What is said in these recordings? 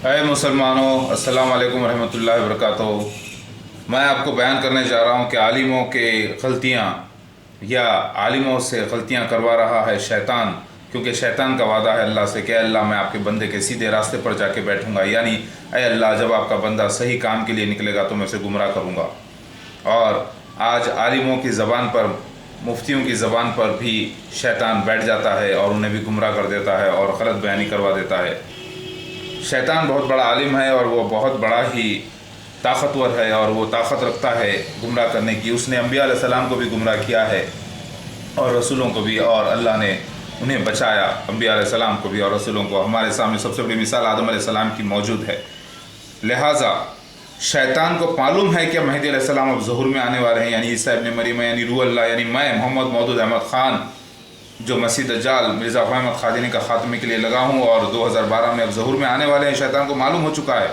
अय मुसलमानों, अस्सलाम वालेकुम रहमतुल्लाहि व बरकातुहू। मैं आपको बयान करने जा रहा हूँ कि आलिमों के गलतियाँ या आलिमों से गलतियाँ करवा रहा है शैतान, क्योंकि शैतान का वादा है अल्लाह से कि अल्लाह मैं आपके बंदे के सीधे रास्ते पर जाके बैठूँगा, यानी अय अल्लाह जब आपका बंदा सही काम के लिए निकलेगा तो मैं उसे गुमराह करूँगा। और आज आलिमों की ज़बान पर, मुफ्तियों की ज़बान पर भी शैतान बैठ जाता है और उन्हें भी गुमराह कर देता है और गलत बयानी करवा देता है। शैतान बहुत बड़ा आलिम है और वो बहुत बड़ा ही ताकतवर है और वो ताकत रखता है गुमराह करने की। उसने अंबिया अलैहिस्सलाम को भी गुमराह किया है और रसूलों को भी, और अल्लाह ने उन्हें बचाया, अंबिया अलैहिस्सलाम को भी और रसूलों को। हमारे सामने सबसे बड़ी मिसाल आदम अलैहिस्सलाम की मौजूद है। लिहाजा शैतान को मालूम है कि मेहदी अलैहिस्सलाम अब ज़हूर में आने वाले हैं, यानी ईसा इब्न मरियम, यानी रूह अल्लाह, यानी मैं मोहम्मद मौदूद अहमद ख़ान जो मसीह दज्जाल मिर्ज़ा ग़ुलाम अहमद क़ादियानी का ख़ात्मे के लिए लगा हूँ और 2012 में अब ज़हूर में आने वाले हैं। शैतान को मालूम हो चुका है।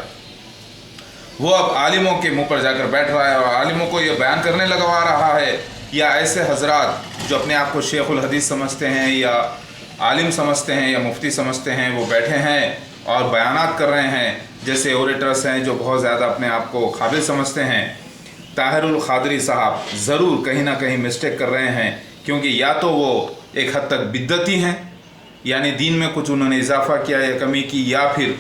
वो अब आलिमों के मुंह पर जाकर बैठ रहा है और आलिमों को ये बयान करने लगवा रहा है, या ऐसे हजरात जो अपने आप को शेखुल हदीस समझते हैं या आलिम समझते हैं या मुफ्ती समझते हैं, वो बैठे हैं और बयानात कर रहे हैं। जैसे ओरेटर्स हैं जो बहुत ज़्यादा अपने आप को काबिल समझते हैं। ताहिरुल क़ादरी साहब ज़रूर कहीं ना कहीं मिस्टेक कर रहे हैं, क्योंकि या तो वो एक हद तक बिद्दती हैं, यानी दीन में कुछ उन्होंने इजाफा किया या कमी की, या फिर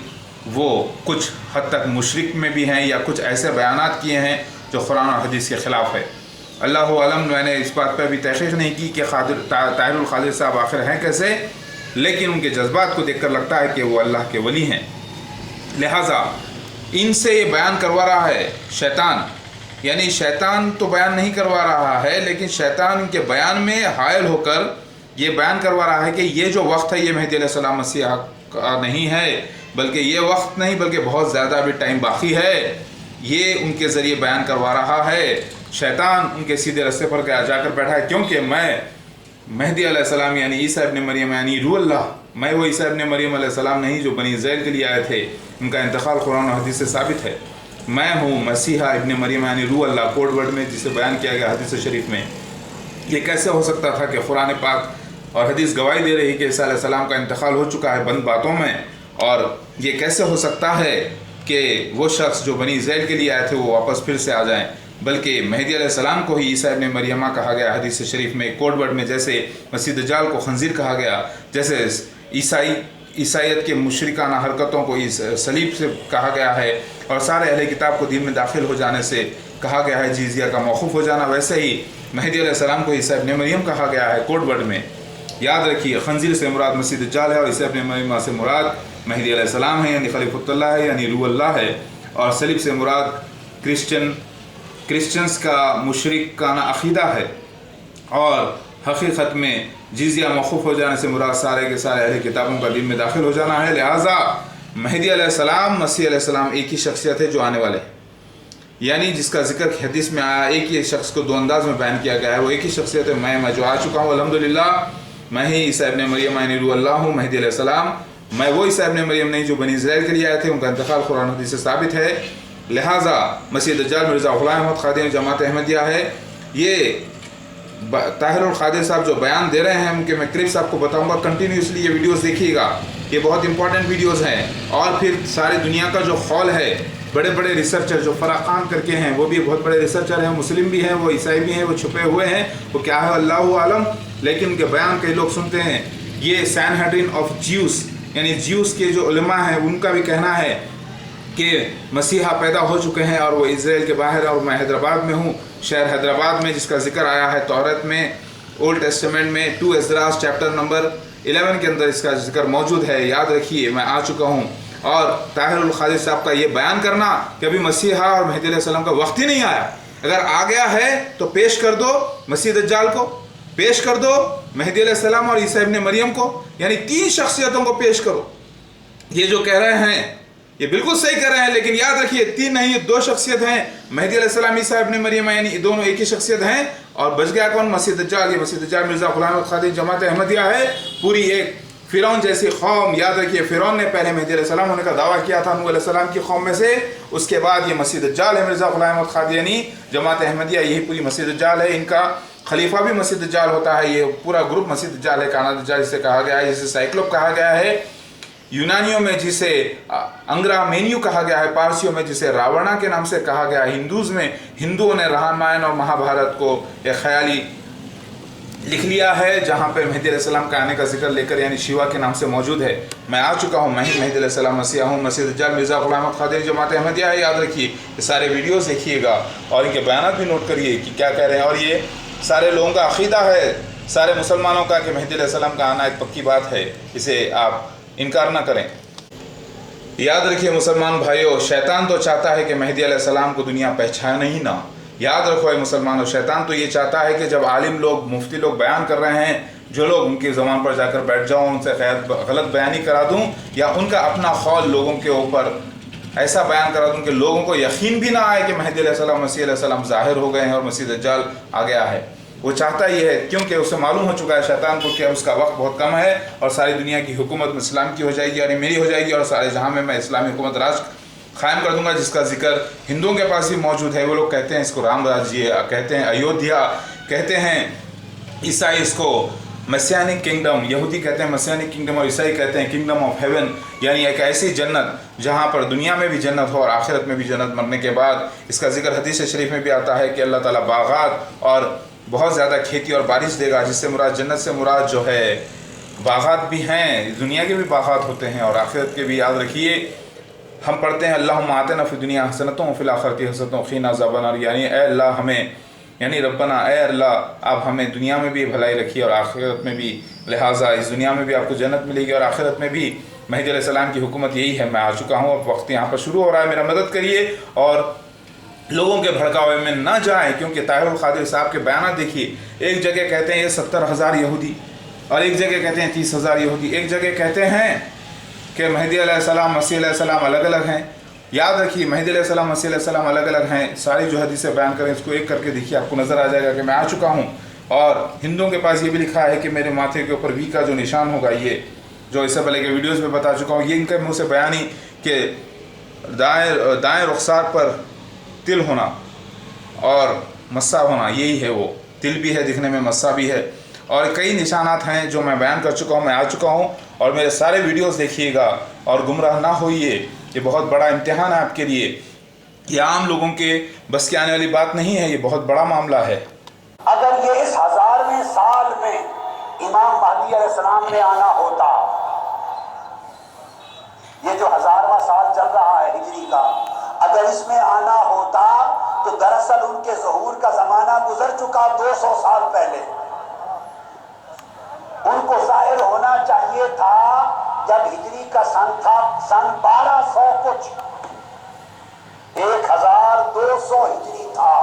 वो कुछ हद तक मुशरिक में भी हैं, या कुछ ऐसे बयानात किए हैं जो कुरान और हदीस के ख़िलाफ़ है। अल्लाह अलम, मैंने इस बात पर भी तहक़ीक़ नहीं की कि ताहिरुल क़ादरी साहब आखिर हैं कैसे, लेकिन उनके जज्बात को देखकर लगता है कि वो अल्लाह के वली हैं। लिहाजा इनसे ये बयान करवा रहा है शैतान, यानी शैतान तो बयान नहीं करवा रहा है, लेकिन शैतान के बयान में हायल होकर ये बयान करवा रहा है कि ये जो वक्त है ये मेहदी अलैहिस्सलाम मसीह का नहीं है, बल्कि ये वक्त नहीं बल्कि बहुत ज़्यादा अभी टाइम बाकी है। ये उनके ज़रिए बयान करवा रहा है। शैतान उनके सीधे रास्ते पर जाकर बैठा है, क्योंकि मैं मेहदी अलैहिस्सलाम यानी ईसा इब्न मरियम यानी रूह अल्लाह, मैं वो ईसा इब्न मरियम अलैहिस्सलाम नहीं जो बनी इस्राइल के लिए आए थे। उनका इंतकाल कुरान और हदीस से साबित है। मैं हूँ मसीहा इब्न मरियम यानी रूह अल्लाह, कोड वर्ड में जिसे बयान किया गया हदीस शरीफ में। ये कैसे हो सकता था कि कुरान पाक और हदीस गवाही दे रही कि ईसा अलैहिस्सलाम का इंतकाल हो चुका है बंद बातों में, और ये कैसे हो सकता है कि वो शख्स जो बनी इस्राइल के लिए आए थे वो वापस फिर से आ जाएं, बल्कि मेहदी अलैहिस्सलाम को ही ईसा इब्न मरियम कहा गया हदीस शरीफ में कोड वर्ड में। जैसे मसीह दज्जाल को खंजीर कहा गया, जैसे ईसाइयत के मुशरिकाना हरकतों को इस सलीब से कहा गया है, और सारे अहले किताब को दीन में दाखिल हो जाने से कहा गया है जिजिया का मौकूफ़ हो जाना, वैसे ही मेहदी अलैहिस्सलाम को ईसा इब्न मरियम कहा गया है कोड वर्ड में। याद रखिए, खंजीर से मुराद मसीह दज्जाल है और ईसा इब्न मरियम से मुराद मेहदी अलैहिस्सलाम है, यानी खलीफुल्लाह है, यानी रूह अल्लाह है। और सलीब से मुराद क्रिश्चियंस का मुशरिकाना अक़ीदा है, और हकीकत में जिजिया मौकूफ़ हो जाने से मुराद सारे के सारे अहले किताबों का दीन में दाखिल हो जाना है। लिहाजा मेहदी अलैहिस्सलाम, मसीह अलैहिस्सलाम एक ही शख्सियत है जो आने वाले, यानी जिसका जिक्र हदीस में आया, एक ही शख्स को दो अंदाज में बयान किया गया है, वो एक ही शख्सियत है। मैं जो आ चुका हूँ अल्हम्दुलिल्लाह, मैं ही ईसा इब्न मरियम यानी रूह अल्लाह हूँ, मेहदी अलैहिस्सलाम। मैं वो ईसा इब्न मरियम नहीं जो बनी इस्राइल के लिए आए थे, उनका इंतकाल कुरान हदीस से साबित है। लिहाजा मसीह दज्जाल मिर्ज़ा ग़ुलाम अहमद क़ादियानी जमात अहमदिया है। ये ताहिरुल क़ादरी साहब जो बयान दे रहे हैं, उनके मैं क्लिप्स आपको बताऊंगा, कंटिन्यूसली ये वीडियोस देखिएगा, ये बहुत इंपॉर्टेंट वीडियोस हैं। और फिर सारी दुनिया का जो खौल है, बड़े बड़े रिसर्चर जो फ़राक़ान करके हैं, वो भी बहुत बड़े रिसर्चर हैं, मुस्लिम भी हैं, वो ईसाई भी हैं, वो छुपे हुए हैं, वो क्या है अल्लाहु आलम, लेकिन उनके बयान कई लोग सुनते हैं। ये सैनहेड्रिन ऑफ ज्यूस यानी ज्यूस के जो उलमा हैं, उनका भी कहना है कि मसीहा पैदा हो चुके हैं और वो इज़राइल के बाहर, और मैं हैदराबाद में हूँ, शहर हैदराबाद में, जिसका जिक्र आया है तौरात में, ओल्ड टेस्टामेंट में 2 एज़रास चैप्टर नंबर 11 के अंदर इसका जिक्र मौजूद है। याद रखिए, मैं आ चुका हूँ। और ताहिरुल क़ादरी साहब का ये बयान करना कि अभी मसीहा और मेहदी अलैहिस्सलाम का वक्त ही नहीं आया, अगर आ गया है तो पेश कर दो मसीह दज्जाल को, पेश कर दो मेहदी अलैहिस्सलाम और ईसा इब्न मरियम को, यानी 3 शख्सियतों को पेश करो। ये जो कह रहे हैं ये बिल्कुल सही कह रहे हैं, लेकिन याद रखिए 3 नहीं 2 शख्सियत हैं, मेहदी अलैहिस्सलाम ईसा इब्न मरियम, यानी दोनों एक ही शख्सियत हैं। और बच गया कौन? मसीह दज्जाल। ये मसीह दज्जाल मिर्ज़ा ग़ुलाम अहमद क़ादियानी जमात अहमदिया है, पूरी एक फ़िरौन जैसी कौम। याद रखिए, फ़िरौन ने पहले मेहदी अलैहिस्सलाम होने का दावा किया था नूह अलैहिस्सलाम की कौम में से, उसके बाद ये मसीह दज्जाल है मिर्ज़ा ग़ुलाम अहमद क़ादियानी जमात अहमदिया, यही पूरी मसीह दज्जाल है। इनका खलीफा भी मसीह दज्जाल होता है, ये पूरा ग्रुप मसीह दज्जाल है, काना दज्जाल जिसे कहा गया है, जिसे साइक्लोप कहा गया है। यूनानियों में जिसे अंग्रा मेन्यू कहा गया है, पारसियों में जिसे रावणा के नाम से कहा गया है, हिंदूज़ में हिंदुओं ने रामायण और महाभारत को एक ख्याली लिख लिया है जहाँ पे मेहदी अलैहिस्सलाम का आने का जिक्र लेकर यानी शिवा के नाम से मौजूद है। मैं आ चुका हूँ, मैं ही मेहदी अलैहिस्सलाम मसीहा हूँ, मसीह दज्जाल मिर्ज़ा ग़ुलाम अहमद क़ादिरी जमात अहमदिया है। याद रखिए, ये सारे वीडियोस देखिएगा और इनके बयानात भी नोट करिए कि क्या कह रहे हैं। और ये सारे लोगों का अक़ीदा है, सारे मुसलमानों का, कि मेहदी अलैहिस्सलाम का आना एक पक्की बात है, इसे आप इनकार ना करें। याद रखिए मुसलमान भाइयों, शैतान तो चाहता है कि मेहदी अलैहिस्सलाम को दुनिया पहचाने ही ना। याद रखो मुसलमानों, शैतान तो ये चाहता है कि जब आलिम लोग, मुफ्ती लोग बयान कर रहे हैं, जो लोग उनकी ज़बान पर जाकर बैठ जाऊं, उनसे गलत बयानी करा दूं, या उनका अपना खौल लोगों के ऊपर ऐसा बयान करा दूं कि लोगों को यकीन भी ना आए कि मेहदी अलैहिस्सलाम, मसीह अलैहिस्सलाम ज़ाहिर हो गए हैं और मसीह दज्जाल आ गया है। वो चाहता ही है, क्योंकि उसे मालूम हो चुका है शैतान को कि उसका वक्त बहुत कम है और सारी दुनिया की हुकूमत इस्लाम की हो जाएगी और मेरी हो जाएगी, और सारे जहां में मैं इस्लामी हुकूमत राज कायम कर दूंगा, जिसका जिक्र हिंदुओं के पास भी मौजूद है। वो लोग कहते हैं इसको राम राज्य, कहते हैं अयोध्या, कहते हैं ईसाई इसको मसीहानिक किंगडम, यहूदी कहते हैं मसीहानिक किंगडम और ईसाई कहते हैं किंगडम ऑफ हेवन, यानी एक ऐसी जन्नत जहाँ पर दुनिया में भी जन्नत हो और आखिरत में भी जन्नत मरने के बाद। इसका जिक्र हदीस शरीफ में भी आता है कि अल्लाह ताला बागात और बहुत ज़्यादा खेती और बारिश देगा, जिससे मुराद जन्नत से मुराद जो है बागात भी हैं, दुनिया के भी बागात होते हैं और आखिरत के भी। याद रखिए, हम पढ़ते हैं अल्लाहुम्मा आतिना फी दुनिया हसनतों व फिल आखिरति हसनतों वक़िना अज़ाबन नार, यानी ए अल्लाह हमें, यानी रब्बना, ए अल्लाह आप हमें दुनिया में भी भलाई रखिए और आखिरत में भी, लिहाजा इस दुनिया में भी आपको जन्नत मिलेगी और आखिरत में भी। मेहदी अलैहिस्सलाम की हुकूमत यही है। मैं आ चुका हूँ, अब वक्त यहाँ पर शुरू हो रहा है, मेरा मदद करिए और लोगों के भड़कावे में ना जाएं, क्योंकि ताहिरुल क़ादिरी साहब के बयान देखिए। एक जगह कहते हैं ये 70,000 यहूदी, और एक जगह कहते हैं 30,000 यहूदी, एक जगह कहते हैं कि मेहदी अलैहिस्सलाम, मसीह अलैहिस्सलाम अलग अलग हैं। याद रखिए, मेहदी अलैहिस्सलाम, मसीह अलैहिस्सलाम अलग अलग हैं। सारी जो हदीसें बयान करें, इसको एक करके देखिए, आपको नज़र आ जाएगा कि मैं आ चुका हूँ। और हिंदुओं के पास ये भी लिखा है कि मेरे माथे के ऊपर वी का जो निशान होगा, ये जो इससे पहले के वीडियोज़ में बता चुका हूँ, ये इनके मुँह से बयानी कि दाएँ रुखसार पर तिल होना और मस्सा होना, यही है वो। तिल भी है दिखने में, मस्सा भी है, और कई निशानात हैं जो मैं बयान कर चुका हूँ। मैं आ चुका हूँ और मेरे सारे वीडियोस देखिएगा और गुमराह ना होइए। ये बहुत बड़ा इम्तिहान है आपके लिए, ये आम लोगों के बस के आने वाली बात नहीं है, ये बहुत बड़ा मामला है। अगर ये इस 1000वें साल में इमाम महदी अलैहिस्सलाम में आना होता, ये जो 1000वां साल चल रहा है हिजरी का, अगर इसमें आना होता तो दरअसल उनके ज़हूर का ज़माना गुजर चुका 200 साल पहले। उनको जाहिर होना चाहिए था जब हिजरी का सन था, सन 1200 कुछ, 1200 हिजरी था।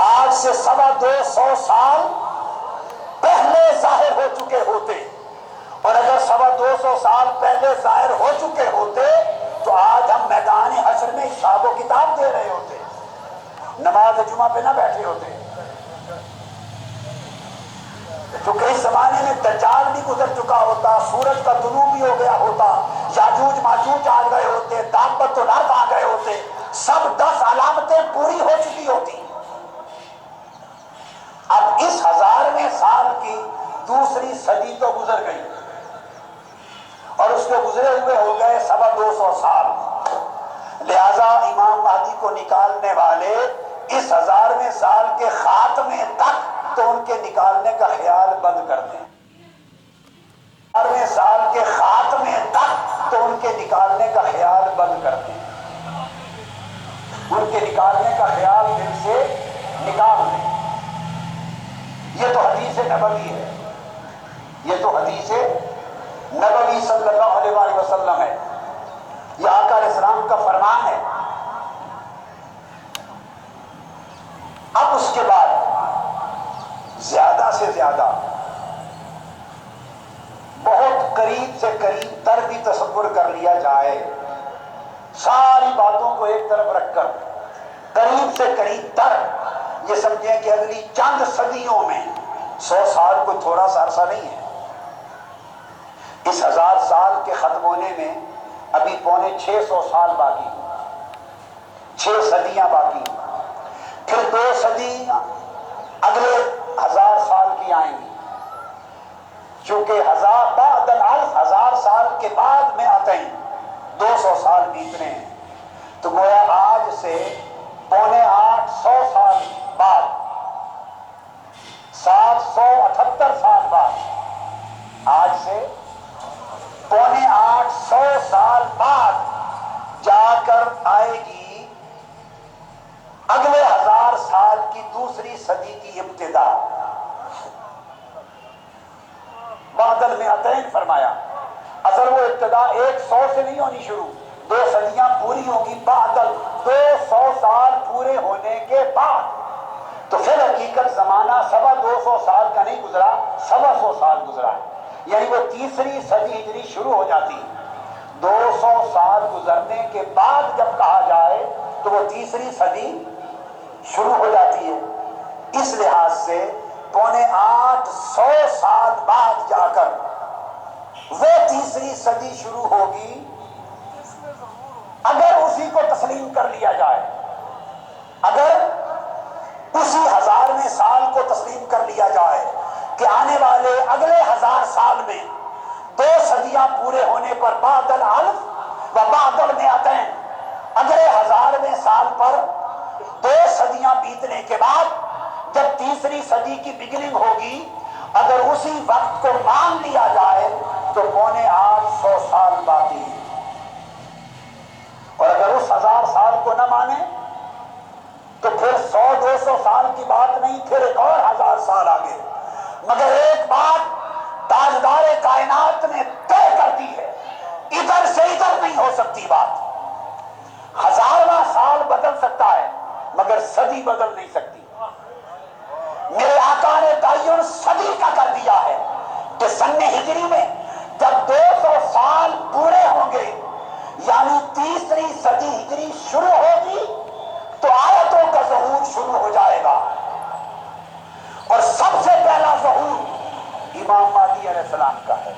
आज से 225 साल पहले जाहिर हो चुके होते, और अगर 225 साल पहले जाहिर हो चुके होते तो आज हम मैदान हश्र में हिसाब व किताब दे रहे होते, नमाज जुमा पे ना बैठे होते। क्योंकि इस जमाने में दज्जाल भी गुजर चुका होता, सूरज का तुलू भी हो गया होता, याजूज माजूज आ गए होते, दाबतुल अर्द आ गए होते, सब 10 अलामतें पूरी हो चुकी होती। अब इस 1000वें साल की दूसरी सदी तो गुजर गई और उसके गुजरे हुए हो गए 225 साल। लिहाजा इमाम महदी को निकालने वाले इस 1000वें साल के खात्मे तक तो उनके निकालने का ख्याल बंद कर दें। 1000वें साल के खात्मे तक तो उनके निकालने का ख्याल बंद कर दें, उनके निकालने का ख्याल दिल से निकाल दें। ये तो हदीस नबवी है, ये तो हदीस नबवी सल्लल्लाहु अलैहि वसल्लम है, ये आका अलैहिस्सलाम का फरमान है। अब उसके बाद ज्यादा से ज्यादा बहुत करीब से करीब तर भी तसव्वुर कर लिया जाए, सारी बातों को एक तरफ रखकर करीब से करीब तर ये समझें कि अगली चंद सदियों में 100 साल कोई थोड़ा सा अरसा नहीं है। इस 1000 साल के खत्म होने में अभी पौने 600 साल बाकी, 6 सदियां बाकी, फिर 2 सदियां अगले 1000 साल की आएंगी, چونکہ بعد الالف 1000 سال کے بعد میں آتے ہیں، 200 سال بیتنے ہیں، تو گویا آج سے 750 سال بعد، 778 سال بعد، آج سے 850 سال بعد جا کر آئے گی اگلے 1000 سال کی دوسری صدی کی ابتدا۔ بعدل میں عطین فرمایا، اصل وہ ابتدا 100 سے نہیں ہونی شروع، 2 صدیاں پوری ہوگی بعدل، 200 سال پورے ہونے کے بعد، تو پھر حقیقت زمانہ 225 سال کا نہیں گزرا، 125 سال گزرا، یعنی وہ تیسری صدی ہجری شروع ہو جاتی ہے۔ 200 سال گزرنے کے بعد جب کہا جائے تو وہ تیسری صدی شروع ہو جاتی ہے۔ اس لحاظ سے 850 سال بعد جا کر وہ تیسری صدی شروع ہوگی، اگر اسی کو تسلیم کر لیا جائے، اگر اسی 1000ویں سال کو تسلیم کر لیا جائے کہ آنے والے اگلے 1000 سال میں 2 صدیاں پورے ہونے پر بعد الالف و بعد المئتین، اگلے 1000ویں سال پر 2 صدیاں بیتنے کے بعد جب تیسری صدی کی بگننگ ہوگی، اگر اسی وقت کو مان لیا جائے تو 850 سال باقی، اور اگر اس 1000 سال کو نہ مانے تو پھر 100-200 سال کی بات نہیں، پھر ایک اور 1000 سال آگے۔ مگر ایک بات تاجدار کائنات نے طے کر دی ہے، ادھر سے ادھر نہیں ہو سکتی بات۔ 1000واں سال بدل سکتا ہے مگر صدی بدل نہیں سکتی۔ میرے آقا نے تعین صدی کا کر دیا ہے کہ سن ہجری میں جب 200 سال پورے ہوں گے، یعنی تیسری صدی ہجری شروع ہوگی، تو آیتوں کا ظہور شروع ہو جائے گا، اور سب سے پہلا ظہور امام مہدی علیہ السلام کا ہے۔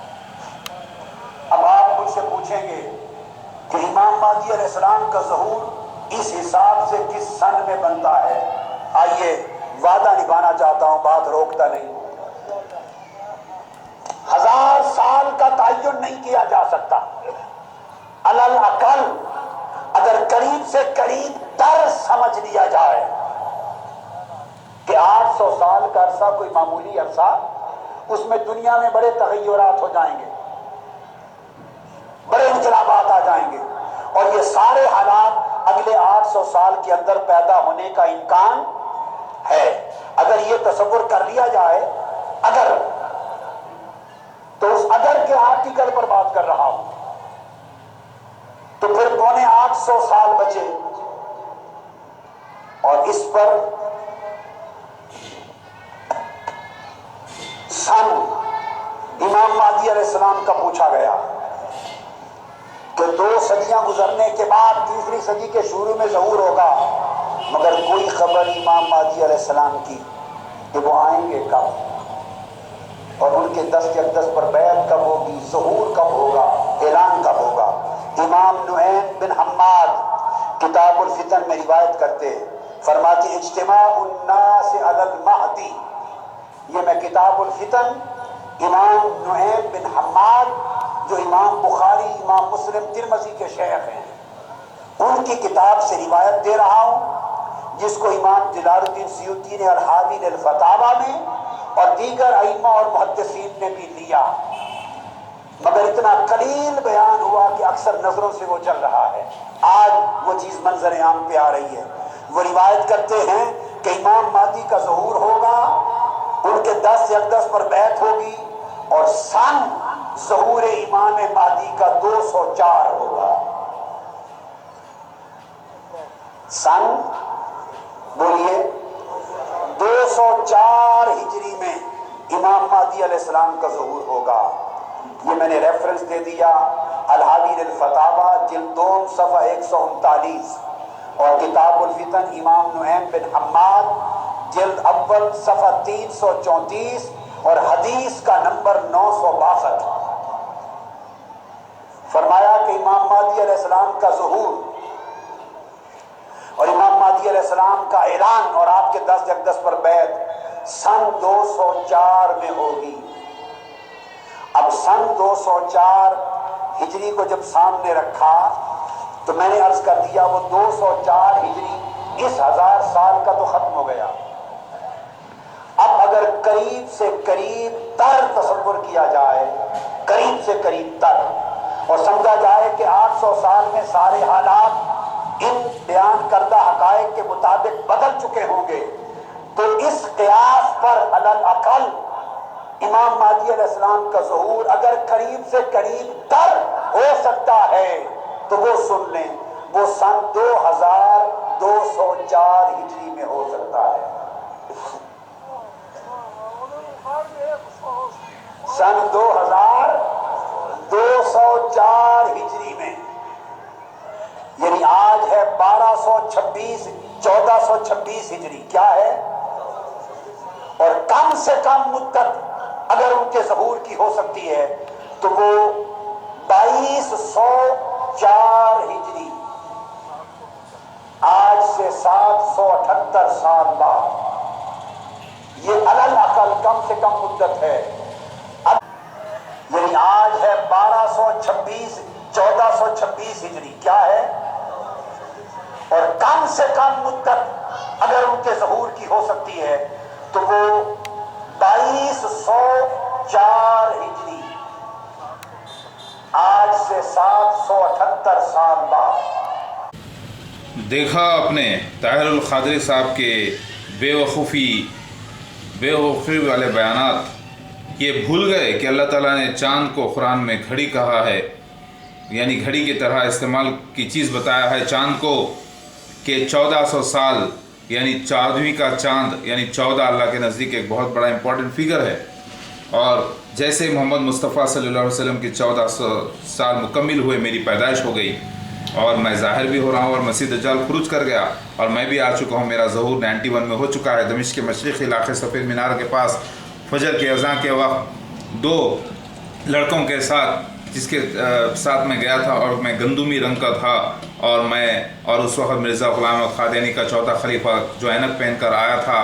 اب آپ مجھ سے پوچھیں گے کہ امام مہدی علیہ السلام کا ظہور اس حساب سے کس سن میں بنتا ہے؟ آئیے وعدہ نبھانا چاہتا ہوں، بات روکتا نہیں۔ 1000 سال کا تعین نہیں کیا جا سکتا، علل اقل اگر قریب سے قریب تر سمجھ لیا جائے کہ 800 سال کا عرصہ کوئی معمولی عرصہ، اس میں دنیا میں بڑے تغیرات ہو جائیں گے، بڑے انقلابات آ جائیں گے، اور یہ سارے حالات اگلے 800 سال کے اندر پیدا ہونے کا امکان ہے۔ اگر یہ تصور کر لیا جائے، اگر، تو اس اگر کے آرٹیکل پر بات کر رہا ہوں، تو پھر 850 سال بچے، اور اس پر سن امام مہدی علیہ السلام کا پوچھا گیا کہ 2 صدیاں گزرنے کے بعد تیسری صدی کے شروع میں ظہور ہوگا، مگر کوئی خبر امام مہدی علیہ السلام کی کہ وہ آئیں گے کب، اور ان کے دست اقدس پر بیعت کب ہوگی، ظہور کب ہوگا، اعلان کب ہوگا۔ امام نعیم بن حماد کتاب الفتن میں روایت کرتے ہیں، فرماتے اجتماع الناس علی المہدی، یہ میں کتاب الفتن امام نعیم بن حماد جو امام بخاری، امام مسلم، ترمذی کے شیخ ہیں، ان کی کتاب سے روایت دے رہا ہوں، جس کو امام جلال الدین سیوطی نے الحاوی الفتاوی میں اور دیگر ائمہ اور محدثین نے بھی لیا، مگر اتنا قلیل بیان ہوا کہ اکثر نظروں سے وہ چل رہا ہے۔ آج وہ چیز منظر عام پہ آ رہی ہے۔ وہ روایت کرتے ہیں کہ امام مہدی کا ظہور ہوگا، ان کے دست اقدس پر بیعت ہوگی، اور سن ظہور امام مہدی کا 204 ہوگا۔ سن بولیے 204 ہجری میں امام مہدی علیہ السلام کا ظہور ہوگا۔ یہ میں نے ریفرنس دے دیا، الحاوی الفتاوی جلد 2 صفحہ 139، اور کتاب الفتن امام نعیم بن حماد جلد اول صفحہ 334، اور حدیث کا نمبر 962۔ فرمایا کہ امام مہدی علیہ السلام کا ظہور اور امام مہدی علیہ السلام کا اعلان اور آپ کے دست اقدس پر بیعت سن 204 میں ہوگی۔ اب سن 204 ہجری کو جب سامنے رکھا تو میں نے عرض کر دیا وہ 204 ہجری اس 1000 سال کا تو ختم ہو گیا. اب اگر قریب سے قریب تر تصور کیا جائے، قریب سے قریب تر، اور سمجھا جائے کہ 800 سال میں سارے حالات ان بیان کردہ حقائق کے مطابق بدل چکے ہوں گے، تو اس قیاس پر علی الاقل امام مہدی علیہ السلام کا ظہور اگر قریب سے قریب تر ہو سکتا ہے تو وہ سن لیں، وہ سن 2204 ہجری میں ہو سکتا ہے. سن 2204 ہجری میں، یعنی آج ہے 1426 ہجری، کیا ہے؟ اور کم سے کم مدت اگر ان کے ظہور کی ہو سکتی ہے تو وہ 2204 ہجری، آج سے 778 سال بعد، یہ علی الاقل کم سے کم مدت ہے. یعنی آج ہے 1426 ہجری، کیا ہے؟ اور کم سے کم مدت اگر ان کے ظہور کی ہو سکتی ہے تو وہ 2204 ہجری، آج سے 778 سال بعد. دیکھا آپ نے طاہر القادری صاحب کے بے وقوفی والے بیانات. یہ بھول گئے کہ اللہ تعالیٰ نے چاند کو قرآن میں گھڑی کہا ہے، یعنی گھڑی کی طرح استعمال کی چیز بتایا ہے چاند کو، کہ 1400 سال یعنی 14ویں کا چاند، یعنی 14 اللہ کے نزدیک ایک بہت بڑا امپورٹنٹ فگر ہے. اور جیسے محمد مصطفیٰ صلی اللہ علیہ وسلم کی 1400 سال مکمل ہوئے، میری پیدائش ہو گئی اور میں ظاہر بھی ہو رہا ہوں اور مسیح دجال خروج کر گیا اور میں بھی آ چکا ہوں. میرا ظہور 91 میں ہو چکا ہے. دمشق کے مشرقی علاقے سفید مینار کے پاس فجر کے اذان کے وقت 2 لڑکوں کے ساتھ، جس کے ساتھ میں گیا تھا، اور میں گندمی رنگ کا تھا، اور اس وقت مرزا غلام احمد قادیانی کا چوتھا خلیفہ جو اینک پہن کر آیا تھا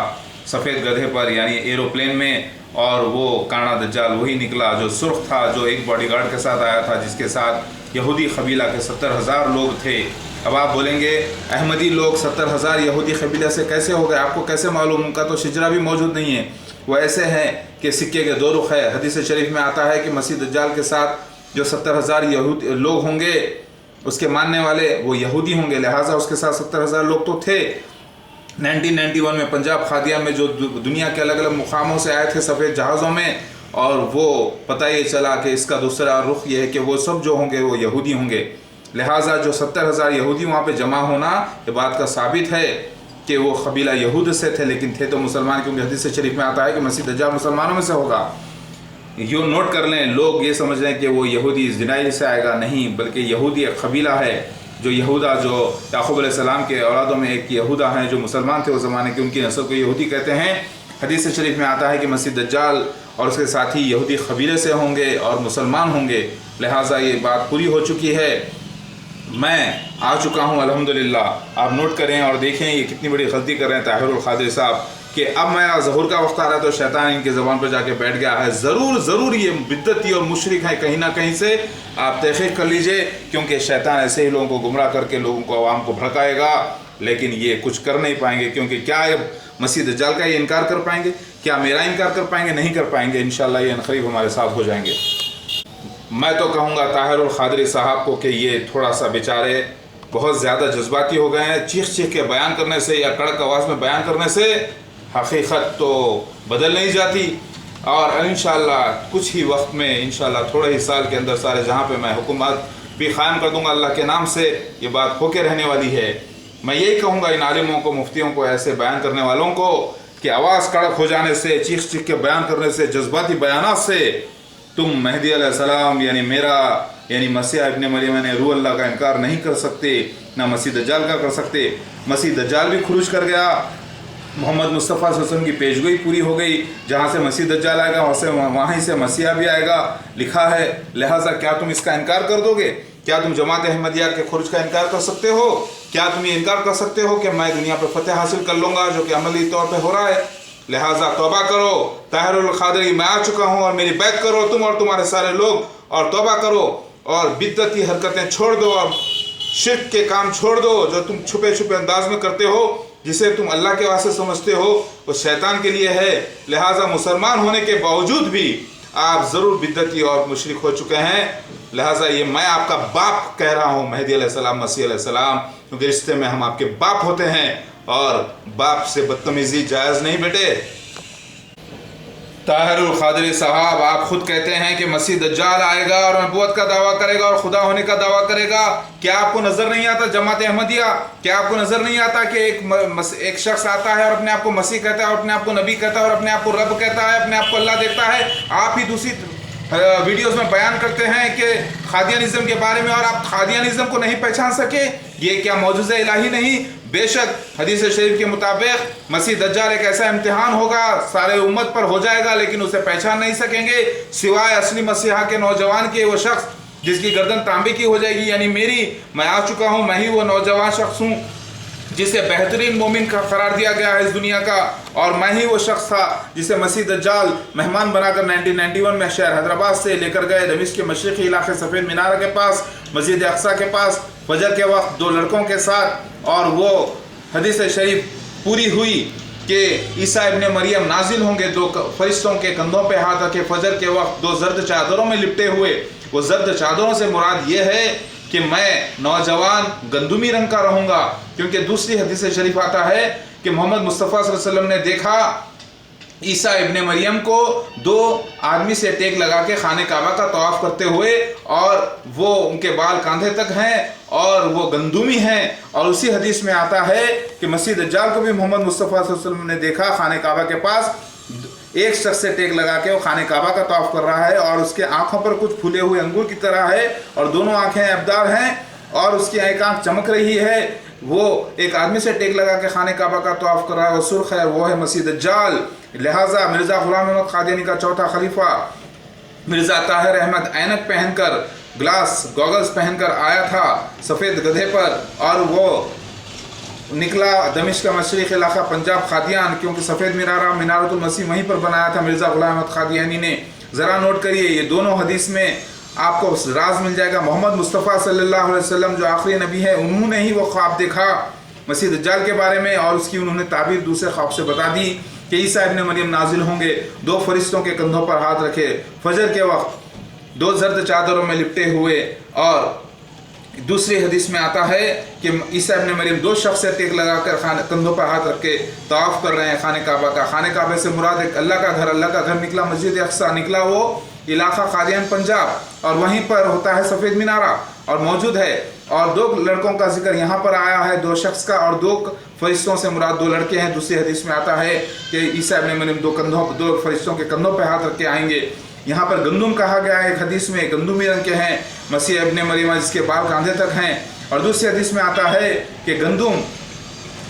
سفید گدھے پر، یعنی ایروپلین میں، اور وہ کانا دجال وہی نکلا جو سرخ تھا، جو ایک باڈی گارڈ کے ساتھ آیا تھا، جس کے ساتھ یہودی قبیلہ کے 70,000 لوگ تھے. اب آپ بولیں گے احمدی لوگ 70,000 یہودی قبیلے سے کیسے ہو گئے؟ آپ کو کیسے معلوم؟ ان کا تو شجرہ بھی موجود نہیں ہے. وہ ایسے ہیں کہ سکے کے 2 رخ ہے. حدیث شریف میں آتا ہے کہ مسیح دجال کے ساتھ جو 70,000 یہودی لوگ ہوں گے، اس کے ماننے والے، وہ یہودی ہوں گے، لہٰذا اس کے ساتھ 70,000 لوگ تو تھے. 1991 میں پنجاب قادیان میں جو دنیا کے الگ الگ مقاموں سے آئے تھے سفید جہازوں میں، اور وہ پتہ یہ چلا کہ اس کا دوسرا رخ یہ ہے کہ وہ سب جو ہوں گے وہ یہودی ہوں گے. لہٰذا جو 70,000 یہودی وہاں پہ جمع ہونا یہ بات کا ثابت ہے کہ وہ قبیلہ یہود سے تھے، لیکن تھے تو مسلمان، کیونکہ حدیث شریف میں آتا ہے کہ مسیح دجال مسلمانوں میں سے ہوگا. یہ نوٹ کر لیں، لوگ یہ سمجھ رہے ہیں کہ وہ یہودی اسرائیل سے آئے گا، نہیں، بلکہ یہودی ایک قبیلہ ہے، جو یہودا، جو یعقوب علیہ السلام کے اولادوں میں ایک یہودا ہیں جو مسلمان تھے اس زمانے کے، ان کی نسل کو یہودی کہتے ہیں. حدیث شریف میں آتا ہے کہ مسیح دجال اور اس کے ساتھی یہودی قبیلے سے ہوں گے اور مسلمان ہوں گے. لہٰذا یہ بات پوری ہو چکی ہے. میں آ چکا ہوں الحمدللہ. آپ نوٹ کریں اور دیکھیں یہ کتنی بڑی غلطی کر رہے ہیں طاہر القادری صاحب، کہ اب میرا ظہور کا وقت آ رہا ہے تو شیطان ان کی زبان پر جا کے بیٹھ گیا ہے. ضرور یہ بدعتی اور مشرک ہے کہیں نہ کہیں سے. آپ تحقیق کر لیجئے، کیونکہ شیطان ایسے ہی لوگوں کو گمراہ کر کے لوگوں کو، عوام کو بھڑکائے گا، لیکن یہ کچھ کر نہیں پائیں گے. کیونکہ کیا مسیح دجال کا یہ انکار کر پائیں گے؟ کیا میرا انکار کر پائیں گے؟ نہیں کر پائیں گے. انشاءاللہ یہ عنقریب ہمارے ساتھ ہو جائیں گے. میں تو کہوں گا طاہر القادری صاحب کو کہ یہ تھوڑا سا بیچارے بہت زیادہ جذباتی ہو گئے ہیں. چیخ کے بیان کرنے سے یا کڑک آواز میں بیان کرنے سے حقیقت تو بدل نہیں جاتی. اور انشاءاللہ کچھ ہی وقت میں، انشاءاللہ تھوڑے ہی سال کے اندر سارے جہاں پہ میں حکومت بھی قائم کر دوں گا اللہ کے نام سے. یہ بات ہو کے رہنے والی ہے. میں یہی کہوں گا ان عالموں کو، مفتیوں کو، ایسے بیان کرنے والوں کو کہ آواز کڑک ہو جانے سے، چیخ کے بیان کرنے سے، جذباتی بیانات سے تم مہدی علیہ السلام یعنی میرا، یعنی مسیح ابن مریم نے روح اللہ کا انکار نہیں کر سکتے، نہ مسیح دجال کا کر سکتے. مسیح دجال بھی خروج کر گیا. محمد مصطفیٰ صلی اللہ علیہ وسلم کی پیشگوئی پوری ہو گئی. جہاں سے مسیح دجال آئے گا وہیں سے مسیح بھی آئے گا، لکھا ہے. لہٰذا کیا تم اس کا انکار کر دو گے؟ کیا تم جماعت احمدیہ کے خروج کا انکار کر سکتے ہو؟ کیا تم یہ انکار کر سکتے ہو کہ میں دنیا پہ فتح حاصل کر لوں گا، جو کہ عملی طور پہ ہو رہا ہے؟ लिहाजा तौबा करो, ताहिरुल क़ादरी मैं आ चुका हूँ और मेरी बैत करो तुम और तुम्हारे सारे लोग, और तौबा करो और बिद्दती हरकतें छोड़ दो और शिर्क के काम छोड़ दो जो तुम छुपे छुपे अंदाज में करते हो, जिसे तुम अल्लाह के वास्ते समझते हो वो शैतान के लिए है। लिहाजा मुसलमान होने के बावजूद भी आप ज़रूर बिद्दती और मुशरिक हो चुके हैं। लिहाजा ये मैं आपका बाप कह रहा हूँ, मेहदी अलैहिस्सलाम, मसीह अलैहिस्सलाम, क्योंकि रिश्ते में हम आपके बाप होते हैं और बाप से बदतमीज़ी जायज़ नहीं बेटे। ताहिरुल क़ादरी साहब, आप खुद कहते हैं कि मसीह दज्जाल आएगा और नबूवत का दावा करेगा और खुदा होने का दावा करेगा। क्या आपको नज़र नहीं आता जमात अहमदिया, क्या आपको नज़र नहीं आता कि एक शख्स आता है और अपने आप को मसीह कहता है और अपने आप को नबी कहता है और अपने आप को रब कहता है, अपने आप को अल्लाह देखता है। आप ही दूसरी वीडियोस में बयान करते हैं कि खादियानिज़्म के बारे में और आप खादियानिज़्म को नहीं पहचान सके। ये क्या मौजूज़ा इलाही नहीं? बेशक हदीस शरीफ के मुताबिक मसीह दज्जाल एक ऐसा इम्तिहान होगा, सारे उम्मत पर हो जाएगा, लेकिन उसे पहचान नहीं सकेंगे सिवाय असली मसीहा के नौजवान के। वो शख्स जिसकी गर्दन तांबे की हो जाएगी, यानी मैं आ चुका हूँ, मैं ही वो नौजवान शख्स हूँ जिसे बेहतरीन मोमिन का करार दिया गया है इस दुनिया का, और मैं ही वो शख्स था जिसे मसीह दज्जाल मेहमान बनाकर 1991 में शहर हैदराबाद से लेकर गए दमिश्क के मशरिकी इलाके सफ़ेद मीनार के पास, मस्जिद अक्सा के पास फजर के वक्त 2 लड़कों के साथ। और वो हदीस शरीफ पूरी हुई कि ईसा इब्ने मरियम नाजिल होंगे 2 फरिश्तों के कंधों पे हाथ रखे फजर के वक्त 2 जर्द चादरों में लिपटे हुए। वो जर्द चादरों से मुराद ये है कि मैं नौजवान गंदुमी रंग का रहूँगा, क्योंकि दूसरी हदीस शरीफ आता है कि मोहम्मद मुस्तफ़ा सल्लल्लाहु अलैहि वसल्लम ने देखा ईसा इब्ने मरियम को 2 आदमी से टेक लगा के खाने काबा का तवाफ़ करते हुए, और वो उनके बाल कांधे तक हैं और वो गंदुमी हैं। और उसी हदीस में आता है कि मसीह दज्जाल को भी मोहम्मद मुस्तफ़ा सल्लल्लाहु अलैहि वसल्लम ने देखा खाने काबा के पास, एक शख्स से टेक लगा के वो खाने काबा का तवाफ़ कर रहा है और उसके आंखों पर कुछ फूले हुए अंगूर की तरह है और दोनों आंखें अबदार हैं और उसकी एक आंख चमक रही है। वो एक आदमी से टेक लगा के खाने काबा का तवाफ़ कर रहा है, वो सुर्ख है, वो है मसीह दज्जाल। लिहाजा मिर्ज़ा ग़ुलाम अहमद क़ादियानी का चौथा खलीफा मिर्ज़ा ताहिर अहमद ऐनक पहनकर, ग्लास गॉगल्स पहनकर आया था सफ़ेद गधे पर, और वो निकला दमिश्क का मशरिक़ी इलाका पंजाब क़ादियान, क्योंकि सफ़ेद मिनारतुल मसीह वहीं पर बनाया था मिर्ज़ा ग़ुलाम अहमद क़ादियानी ने। ज़रा नोट करिए, ये दोनों हदीस में आपको राज मिल जाएगा। मोहम्मद मुस्तफ़ा सल्लल्लाहु अलैहि वसल्लम जो आखिरी नबी है, उन्होंने ही वो ख्वाब देखा मसीह दज्जाल के बारे में, और उसकी उन्होंने ताबीर दूसरे ख्वाब से बता दी कि ईसा इब्ने मरियम नाजिल होंगे 2 फरिश्तों के कंधों पर हाथ रखे फजर के वक्त 2 जर्द चादरों में लिपटे हुए। और दूसरी हदीस में आता है कि ईसा इब्ने मरियम 2 शख्स से टेक लगाकर कंधों पर हाथ रख के तवाफ़ कर रहे हैं खाने काबा का। खाने काबे से मुराद एक अल्लाह का घर निकला, मस्जिद अक्सा निकला, वो इलाका क़ादियान पंजाब, और वहीं पर होता है सफ़ेद मीनारा और मौजूद है। और 2 लड़कों का जिक्र यहाँ पर आया है, 2 शख्स का, और 2 फरिश्तों से मुराद 2 लड़के हैं। दूसरी हदीस में आता है कि ईसा इब्ने मरियम 2 फरिश्तों के कंधों पर हाथ रख के आएंगे। यहाँ पर गंदुम कहा गया है, एक हदीस में गंदुमी रंग के हैं मसीह इब्ने मरियम जिसके बाल कांधे तक हैं, और दूसरी हदीस में आता है कि गंदुम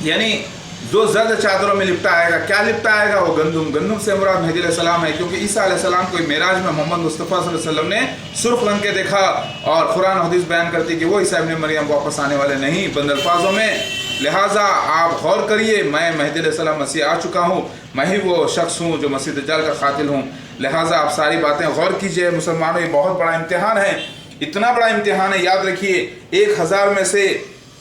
यानी जो जर्द चादरों में लिपटा आएगा। क्या लिपटा आएगा? वो गंदुम से मुराद मेहदी अलैहिस्सलाम है, क्योंकि ईसा अलैहिस्सलाम को मेराज में मोहम्मद मुस्तफ़ा सल्लल्लाहु अलैहि वसल्लम ने सुर्ख रंग के देखा, और कुरान हदीस बयान करती है कि वो ईसा इब्ने मरियम वापस आने वाले नहीं, बंद अल्फाजों में। लिहाजा आप गौर करिए, मैं मेहदी अलैहिस्सलाम मसीह आ चुका हूँ, मैं ही वो शख्स हूँ जो मसीह दज्जाल का कातिल हूँ। लिहाजा आप सारी बातें गौर कीजिए मुसलमानों, ये बहुत बड़ा इम्तिहान है, इतना बड़ा इम्तिहान है। याद रखिए 1000 में से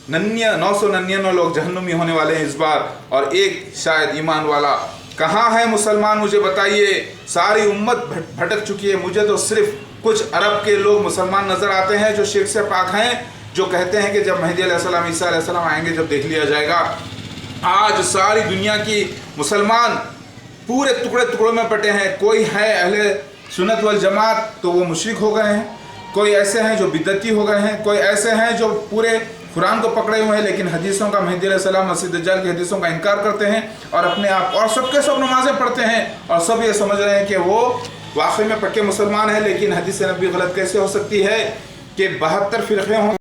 999 लोग जहन्नुमी होने वाले हैं इस बार, और एक शायद ईमान वाला। कहाँ है मुसलमान, मुझे बताइए। सारी उम्मत भटक चुकी है। मुझे तो सिर्फ कुछ अरब के लोग मुसलमान नज़र आते हैं जो शिर्क से पाक हैं, जो कहते हैं कि जब मेहदी अलैहिस्सलाम ईसा अलैहिस्सलाम आएंगे जब देख लिया जाएगा। आज सारी दुनिया की मुसलमान पूरे टुकड़ों में बटे हैं। कोई है अहले सुन्नत वल जमात तो वो मुशरिक हो गए हैं, कोई ऐसे हैं जो बिदती हो गए हैं, कोई ऐसे हैं जो पूरे कुरान को पकड़े हुए हैं लेकिन हदीसों का, मेहदी अलैहिस्सलाम मसीह दज्जाल की हदीसों का इनकार करते हैं, और अपने आप और सबके सब नमाज़ें पढ़ते हैं और सब ये समझ रहे हैं कि वो वाकई में पक्के मुसलमान हैं। लेकिन हदीस नबी गलत कैसे हो सकती है कि 72 फ़िरक़े हों